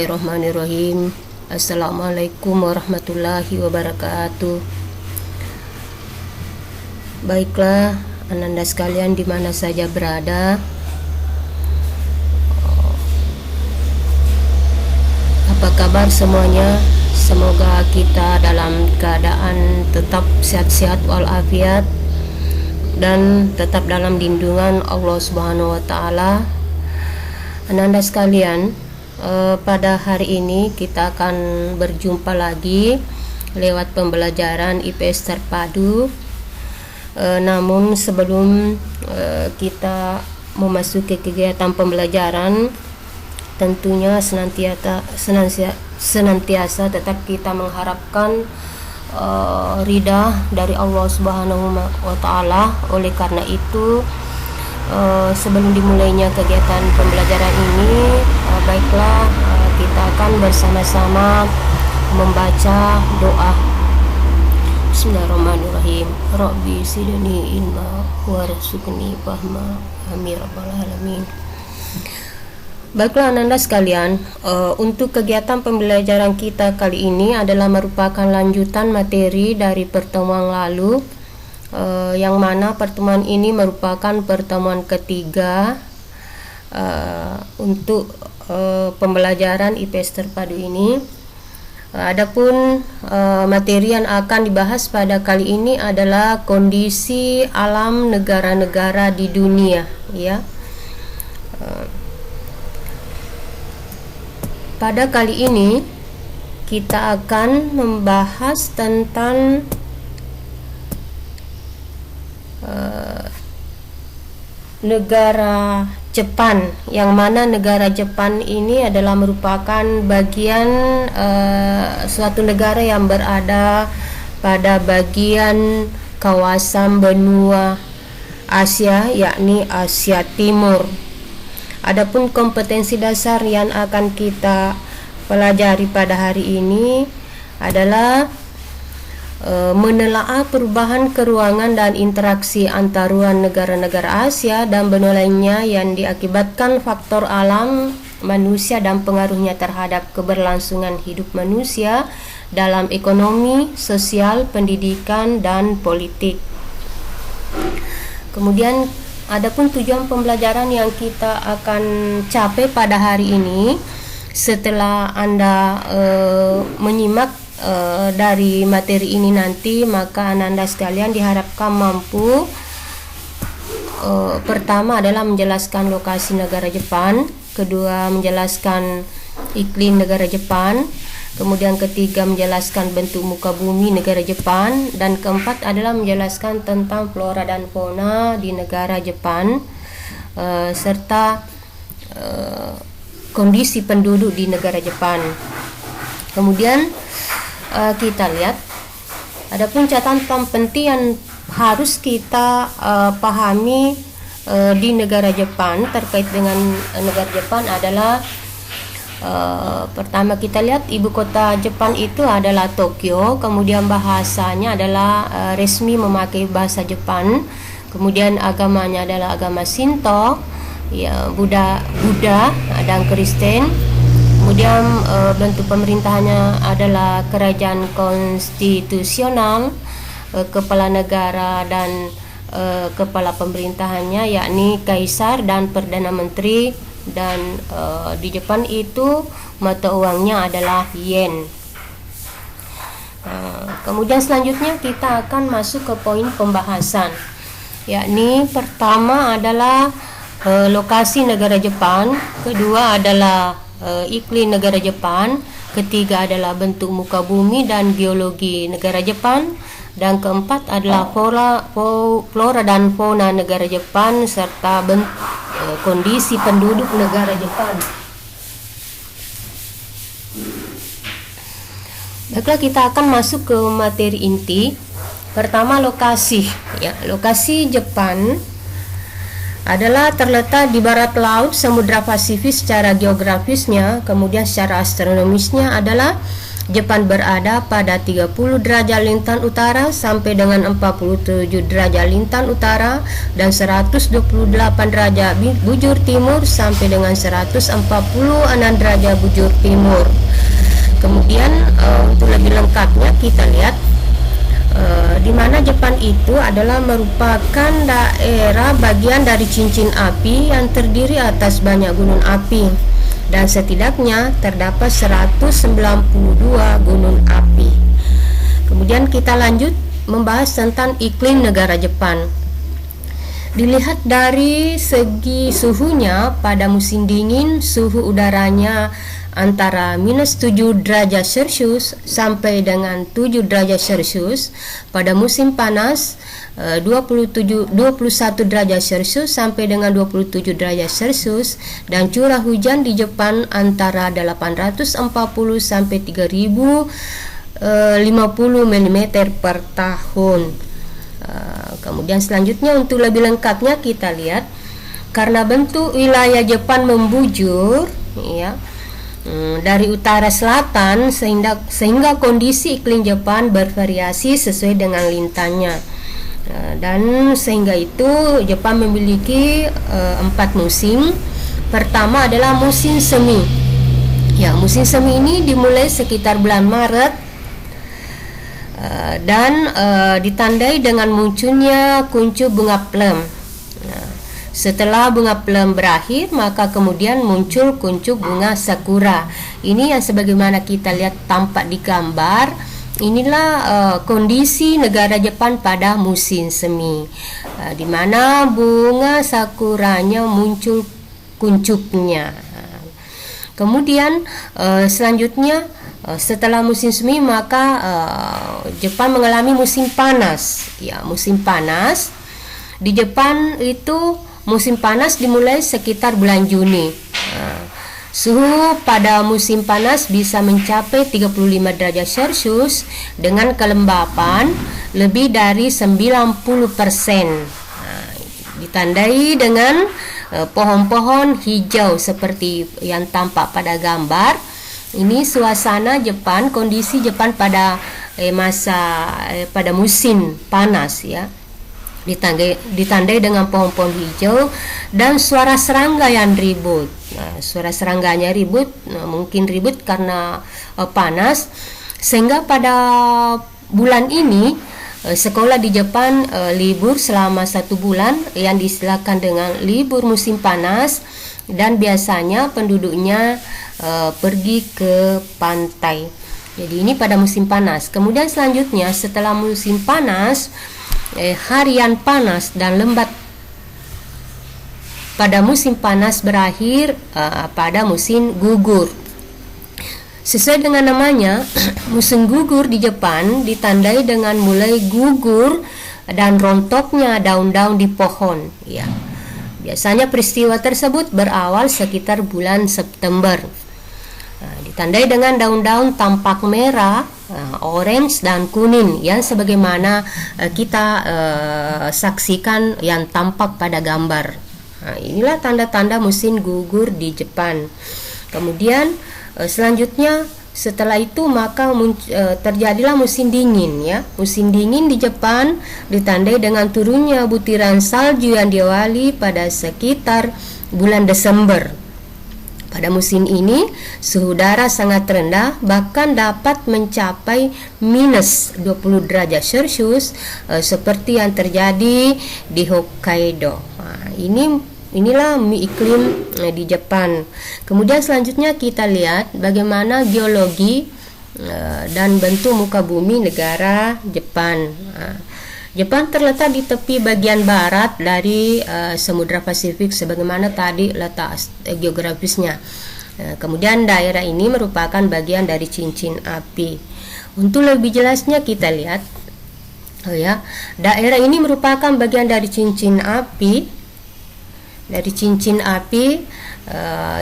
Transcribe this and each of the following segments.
Bismillahirrahmanirrahim. Assalamualaikum warahmatullahi wabarakatuh. Baiklah, ananda sekalian di mana saja berada, apa kabar semuanya? Semoga kita dalam keadaan tetap sehat-sehat walafiat dan tetap dalam lindungan Allah Subhanahu wa taala. Ananda sekalian, pada hari ini kita akan berjumpa lagi lewat pembelajaran IPS terpadu. Namun sebelum kita memasuki kegiatan pembelajaran, tentunya senantiasa tetap kita mengharapkan ridha dari Allah Subhanahu wa taala. Oleh karena itu, sebelum dimulainya kegiatan pembelajaran ini, baiklah kita akan bersama-sama membaca doa. Bismillahirrahmanirrahim. Rabbi zidni ilma warzuqni fahma. Amin rabbal alamin. Baiklah ananda sekalian, untuk kegiatan pembelajaran kita kali ini adalah merupakan lanjutan materi dari pertemuan lalu, yang mana pertemuan ini merupakan pertemuan ketiga untuk pembelajaran IPS terpadu ini. Adapun materi yang akan dibahas pada kali ini adalah kondisi alam negara-negara di dunia, ya. Pada kali ini kita akan membahas tentang negara Jepang, yang mana negara Jepang ini adalah merupakan bagian suatu negara yang berada pada bagian kawasan benua Asia, yakni Asia Timur. Adapun kompetensi dasar yang akan kita pelajari pada hari ini adalah menelaah perubahan keruangan dan interaksi antaruan negara-negara Asia dan benua lainnya yang diakibatkan faktor alam, manusia dan pengaruhnya terhadap keberlangsungan hidup manusia dalam ekonomi, sosial, pendidikan, dan politik. Kemudian adapun tujuan pembelajaran yang kita akan capai pada hari ini, setelah Anda menyimak dari materi ini nanti, maka ananda sekalian diharapkan mampu pertama adalah menjelaskan lokasi negara Jepang, kedua menjelaskan iklim negara Jepang, kemudian ketiga menjelaskan bentuk muka bumi negara Jepang, dan keempat adalah menjelaskan tentang flora dan fauna di negara Jepang, serta kondisi penduduk di negara Jepang. Kemudian kita lihat adapun catatan penting yang harus kita pahami di negara Jepang terkait dengan negara Jepang adalah pertama kita lihat ibu kota Jepang itu adalah Tokyo, kemudian bahasanya adalah resmi memakai bahasa Jepang, kemudian agamanya adalah agama Shinto, ya, Buddha dan Kristen. Kemudian bentuk pemerintahannya adalah kerajaan konstitusional, kepala negara dan kepala pemerintahannya yakni kaisar dan perdana menteri, dan di Jepang itu mata uangnya adalah yen. Kemudian selanjutnya kita akan masuk ke poin pembahasan, yakni pertama adalah lokasi negara Jepang, kedua adalah iklim negara Jepang, ketiga adalah bentuk muka bumi dan geologi negara Jepang, dan keempat adalah flora dan fauna negara Jepang serta kondisi penduduk negara Jepang. Baiklah, kita akan masuk ke materi inti. Pertama, lokasi, ya. Lokasi Jepang adalah terletak di barat laut Samudra Pasifik secara geografisnya, kemudian secara astronomisnya adalah Jepang berada pada 30 derajat lintang utara sampai dengan 47 derajat lintang utara dan 128 derajat bujur timur sampai dengan 146 derajat bujur timur. Kemudian untuk lebih lengkapnya kita lihat di mana Jepang itu adalah merupakan daerah bagian dari cincin api yang terdiri atas banyak gunung api, dan setidaknya terdapat 192 gunung api. Kemudian kita lanjut membahas tentang iklim negara Jepang. Dilihat dari segi suhunya, pada musim dingin suhu udaranya antara -7 derajat Celcius sampai dengan 7 derajat Celcius. Pada musim panas 21 derajat Celcius sampai dengan 27 derajat Celcius, dan curah hujan di Jepang antara 840 sampai 3050 mm per tahun. Kemudian selanjutnya untuk lebih lengkapnya kita lihat, karena bentuk wilayah Jepang membujur ya dari utara selatan, sehingga kondisi iklim Jepang bervariasi sesuai dengan lintangnya, dan sehingga itu Jepang memiliki 4 musim. Pertama adalah musim semi. Ya, musim semi ini dimulai sekitar bulan Maret dan ditandai dengan munculnya kuncup bunga plum. Setelah bunga plum berakhir, maka kemudian muncul kuncup bunga sakura. Ini yang sebagaimana kita lihat tampak di gambar. Inilah kondisi negara Jepang pada musim semi, di mana bunga sakuranya muncul kuncupnya. Kemudian selanjutnya setelah musim semi, maka Jepang mengalami musim panas. Ya, musim panas di Jepang itu, musim panas dimulai sekitar bulan Juni. Suhu pada musim panas bisa mencapai 35 derajat Celcius dengan kelembapan lebih dari 90%. Ditandai dengan pohon-pohon hijau seperti yang tampak pada gambar. Ini suasana Jepang, kondisi Jepang pada pada musim panas ya. Ditandai dengan pohon-pohon hijau dan suara serangga yang ribut. Suara serangganya ribut, mungkin ribut karena panas, sehingga pada bulan ini sekolah di Jepang libur selama 1 bulan yang disilakan dengan libur musim panas, dan biasanya penduduknya pergi ke pantai. Jadi ini pada musim panas. Kemudian selanjutnya setelah musim panas, harian panas dan lembat pada musim panas berakhir pada musim gugur. Sesuai dengan namanya, musim gugur di Jepang ditandai dengan mulai gugur dan rontoknya daun-daun di pohon. Ya, biasanya peristiwa tersebut berawal sekitar bulan September. Ditandai dengan daun-daun tampak merah, orange dan kuning yang sebagaimana kita saksikan yang tampak pada gambar. Inilah tanda-tanda musim gugur di Jepang. Kemudian selanjutnya setelah itu maka terjadilah musim dingin ya. Musim dingin di Jepang ditandai dengan turunnya butiran salju yang diawali pada sekitar bulan Desember. Pada musim ini suhu udara sangat rendah, bahkan dapat mencapai -20 derajat Celcius seperti yang terjadi di Hokkaido. Inilah iklim di Jepang. Kemudian selanjutnya kita lihat bagaimana geologi dan bentuk muka bumi negara Jepang. Jepang terletak di tepi bagian barat dari Samudra Pasifik sebagaimana tadi letak geografisnya. Kemudian daerah ini merupakan bagian dari cincin api. Untuk lebih jelasnya kita lihat, daerah ini merupakan bagian dari cincin api.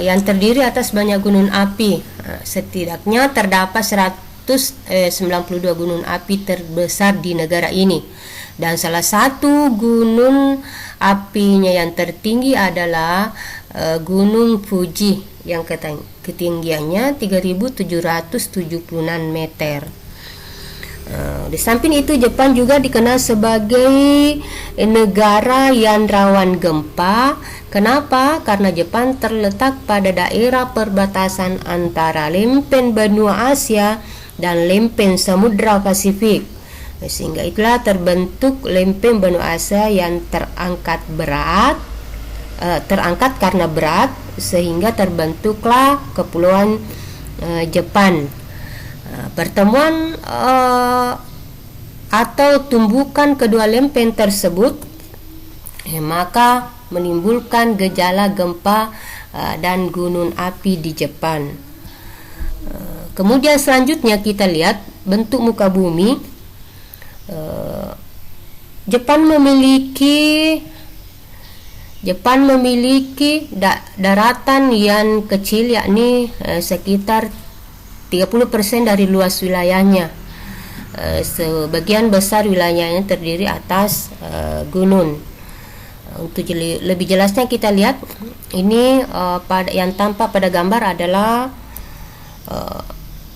Yang terdiri atas banyak gunung api. Setidaknya terdapat 192 gunung api terbesar di negara ini, dan salah satu gunung apinya yang tertinggi adalah Gunung Fuji yang ketinggiannya 3.776 meter. Di samping itu, Jepang juga dikenal sebagai negara yang rawan gempa. Kenapa? Karena Jepang terletak pada daerah perbatasan antara lempeng benua Asia dan lempeng Samudra Pasifik. Sehingga itulah terbentuk lempeng benua Asia yang terangkat karena berat, sehingga terbentuklah kepulauan Jepang. Pertemuan atau tumbukan kedua lempeng tersebut maka menimbulkan gejala gempa dan gunung api di Jepang. Kemudian selanjutnya kita lihat bentuk muka bumi. Jepang memiliki daratan yang kecil, yakni sekitar 30% dari luas wilayahnya. Sebagian besar wilayahnya terdiri atas gunung. Untuk lebih jelasnya kita lihat ini, yang tampak pada gambar adalah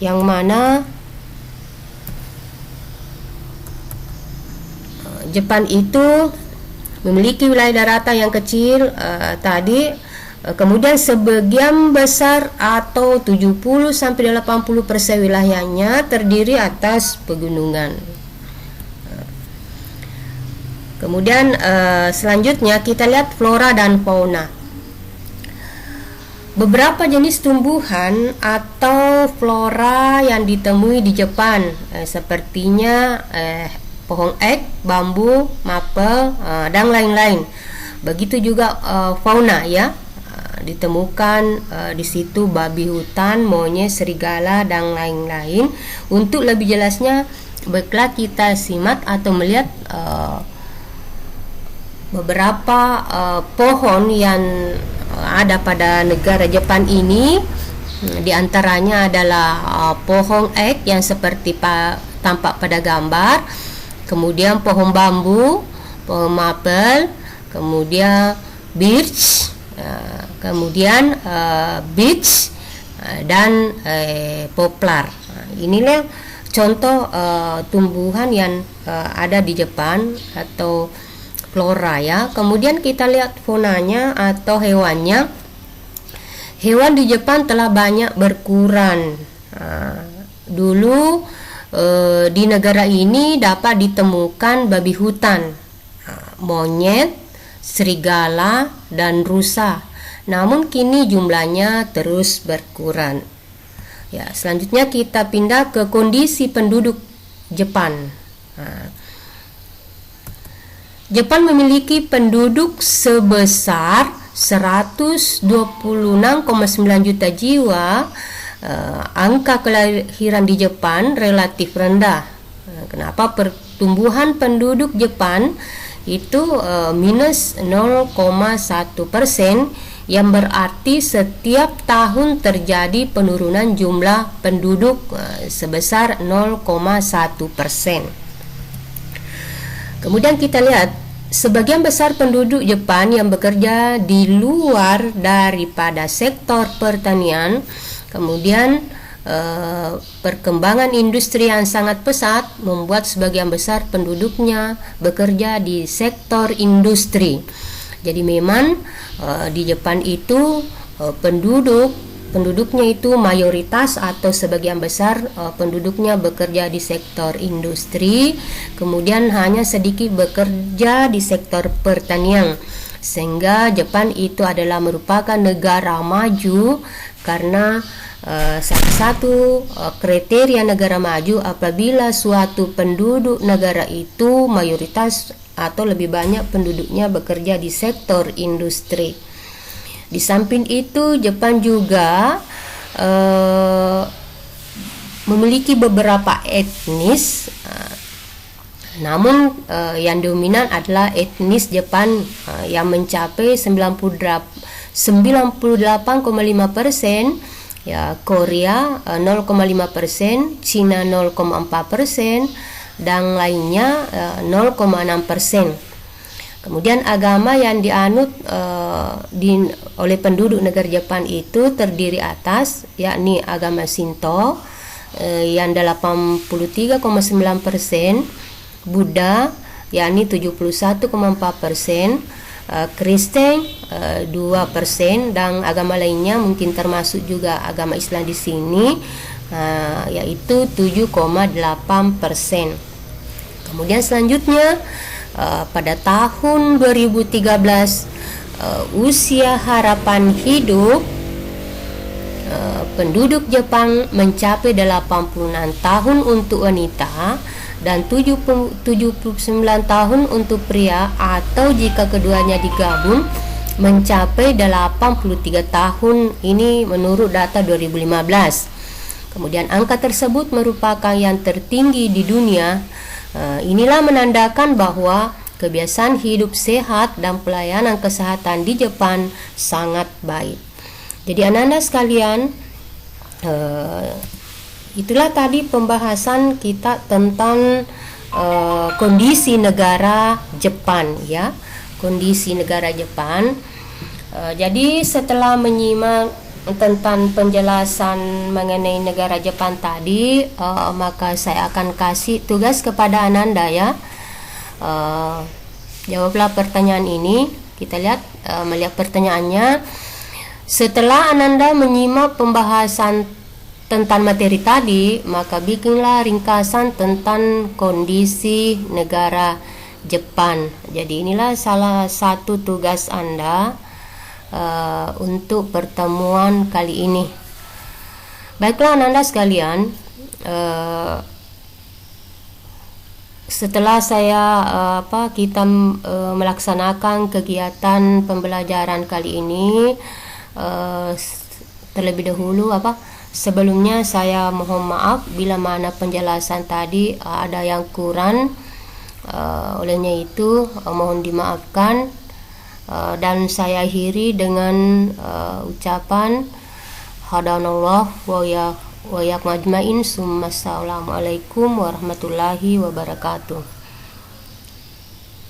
yang mana Jepang itu memiliki wilayah daratan yang kecil tadi. Kemudian sebagian besar atau 70-80% wilayahnya terdiri atas pegunungan. Kemudian selanjutnya kita lihat flora dan fauna. Beberapa jenis tumbuhan atau flora yang ditemui di Jepang sepertinya pohon ek, bambu, maple, dan lain-lain. Begitu juga fauna, ya. Ditemukan di situ babi hutan, monyet, serigala, dan lain-lain. Untuk lebih jelasnya, baiklah kita simak atau melihat beberapa pohon yang ada pada negara Jepang ini. Di antaranya adalah pohon ek yang seperti tampak pada gambar, kemudian pohon bambu, pohon maple, kemudian birch, kemudian beech, dan poplar. Inilah contoh tumbuhan yang ada di Jepang atau flora, ya. Kemudian kita lihat faunanya atau hewannya. Hewan di Jepang telah banyak berkurang. Dulu di negara ini dapat ditemukan babi hutan, monyet, serigala, dan rusa. Namun kini jumlahnya terus berkurang. Ya, selanjutnya kita pindah ke kondisi penduduk Jepang. Jepang memiliki penduduk sebesar 126,9 juta jiwa. Angka kelahiran di Jepang relatif rendah. Kenapa? Pertumbuhan penduduk Jepang itu minus 0,1%, yang berarti setiap tahun terjadi penurunan jumlah penduduk sebesar 0,1%. Kemudian kita lihat sebagian besar penduduk Jepang yang bekerja di luar daripada sektor pertanian. Kemudian perkembangan industri yang sangat pesat membuat sebagian besar penduduknya bekerja di sektor industri. Jadi memang di Jepang itu penduduknya itu mayoritas atau sebagian besar penduduknya bekerja di sektor industri, kemudian hanya sedikit bekerja di sektor pertanian. Sehingga Jepang itu adalah merupakan negara maju karena salah satu kriteria negara maju apabila suatu penduduk negara itu mayoritas atau lebih banyak penduduknya bekerja di sektor industri. Di samping itu, Jepang juga memiliki beberapa etnis, namun yang dominan adalah etnis Jepang yang mencapai 98,5%, ya, Korea 0,5%, Cina 0,4%, dan lainnya 0,6%. Kemudian agama yang dianut oleh penduduk negara Jepang itu terdiri atas yakni agama Shinto yang 83,9%, Buddha yakni 71,4%, Kristen 2%, dan agama lainnya mungkin termasuk juga agama Islam di sini yaitu 7,8%. Kemudian selanjutnya pada tahun 2013 usia harapan hidup penduduk Jepang mencapai 86 tahun untuk wanita dan 79 tahun untuk pria, atau jika keduanya digabung mencapai 83 tahun. Ini menurut data 2015. Kemudian angka tersebut merupakan yang tertinggi di dunia. Inilah menandakan bahwa kebiasaan hidup sehat dan pelayanan kesehatan di Jepang sangat baik. Jadi anak-anak sekalian, itulah tadi pembahasan kita tentang kondisi negara Jepang, ya, kondisi negara Jepang. Jadi setelah menyimak tentang penjelasan mengenai negara Jepang tadi, maka saya akan kasih tugas kepada Ananda, ya. Jawablah pertanyaan ini. Kita lihat, melihat pertanyaannya. Setelah Ananda menyimak pembahasan tentang materi tadi, maka bikinlah ringkasan tentang kondisi negara Jepang. Jadi inilah salah satu tugas Anda untuk pertemuan kali ini. Baiklah anak-anak sekalian, setelah kita melaksanakan kegiatan pembelajaran kali ini, terlebih dahulu sebelumnya saya mohon maaf bila mana penjelasan tadi ada yang kurang, olehnya itu mohon dimaafkan. Dan saya akhiri dengan ucapan hadanallah wa iyyakum ajmain. Assalamualaikum warahmatullahi wabarakatuh.